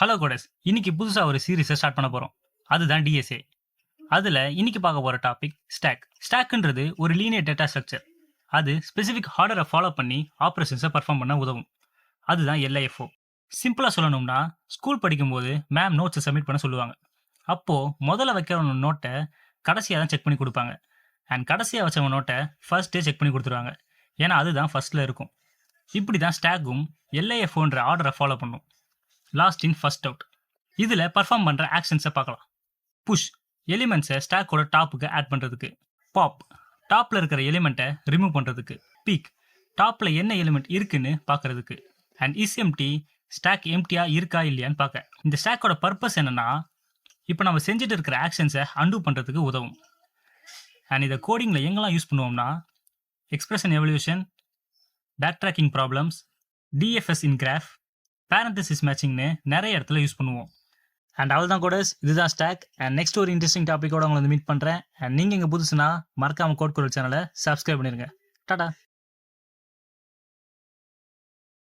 Hello codes, இன்னைக்கு புதுசா ஒரு சீரிஸை ஸ்டார்ட் பண்ண போறோம். அதுதான் டிஎஸ்ஏ. அதுல இன்னைக்கு பார்க்க போற டாபிக் ஸ்டாக். ஸ்டாக்ன்றது ஒரு லீனியர் டேட்டா ஸ்ட்ரக்சர். அது ஸ்பெசிஃபிக் ஆர்டரை ஃபாலோ பண்ணி ஆப்ரேஷன்ஸை பர்ஃபார்ம் பண்ண உதவும். அதுதான் எல்ஐஎஃப்ஓ. சிம்பிளா சொல்லணும்னா, ஸ்கூல் படிக்கும்போது மேம் நோட்ஸை சப்மிட் பண்ண சொல்லுவாங்க. அப்போ முதல்ல வைக்கிற நோட்டை கடைசியாக தான் செக் பண்ணி கொடுப்பாங்க. அண்ட் கடைசியாக வச்சவங்க நோட்டை ஃபர்ஸ்ட் டே செக் பண்ணி கொடுத்துருவாங்க. ஏன்னா அதுதான் ஃபர்ஸ்ட்ல இருக்கும். இப்படி தான் ஸ்டாக்கும் எல்ஐஎஃப்ஓன்ற ஆர்டரை ஃபாலோ பண்ணும். Last in first out. இதில் பர்ஃபார்ம் பண்ணுற ஆக்ஷன்ஸை பார்க்கலாம். புஷ், எலிமெண்ட்ஸை ஸ்டாக்கோட டாப்புக்கு ஆட் பண்ணுறதுக்கு. பாப், டாப்பில் இருக்கிற எலிமெண்ட்டை ரிமூவ் பண்ணுறதுக்கு. பீக், டாப்பில் என்ன எலிமெண்ட் இருக்குன்னு பார்க்கறதுக்கு. அண்ட் இஸ் எம்டி, ஸ்டாக் எம்டியா இருக்கா இல்லையான்னு பார்க்க. இந்த ஸ்டாக்கோட பர்பஸ் என்னன்னா, இப்போ நம்ம செஞ்சுட்டு இருக்கிற ஆக்ஷன்ஸை அண்டூ பண்ணுறதுக்கு உதவும். அண்ட் இதை கோடிங்கில் எங்கெல்லாம் யூஸ் பண்ணுவோம்னா, expression evaluation, backtracking problems, DFS in graph, parenthesis மேட்சிங்னு நிறைய இடத்துல யூஸ் பண்ணுவோம். அண்ட் அவள் தான் கோடஸ், இதுதான் ஸ்டாக். அண்ட் நெக்ஸ்ட் ஒரு இன்ட்ரெஸ்டிங் டாப்பிக்கோட உங்களை மீட் பண்ணுறேன். அண்ட் நீங்கள் இங்கே புதுசுனா மறக்காமல் கோட் குரல் சேனலை சப்ஸ்கிரைப் பண்ணிடுங்க. டாடா.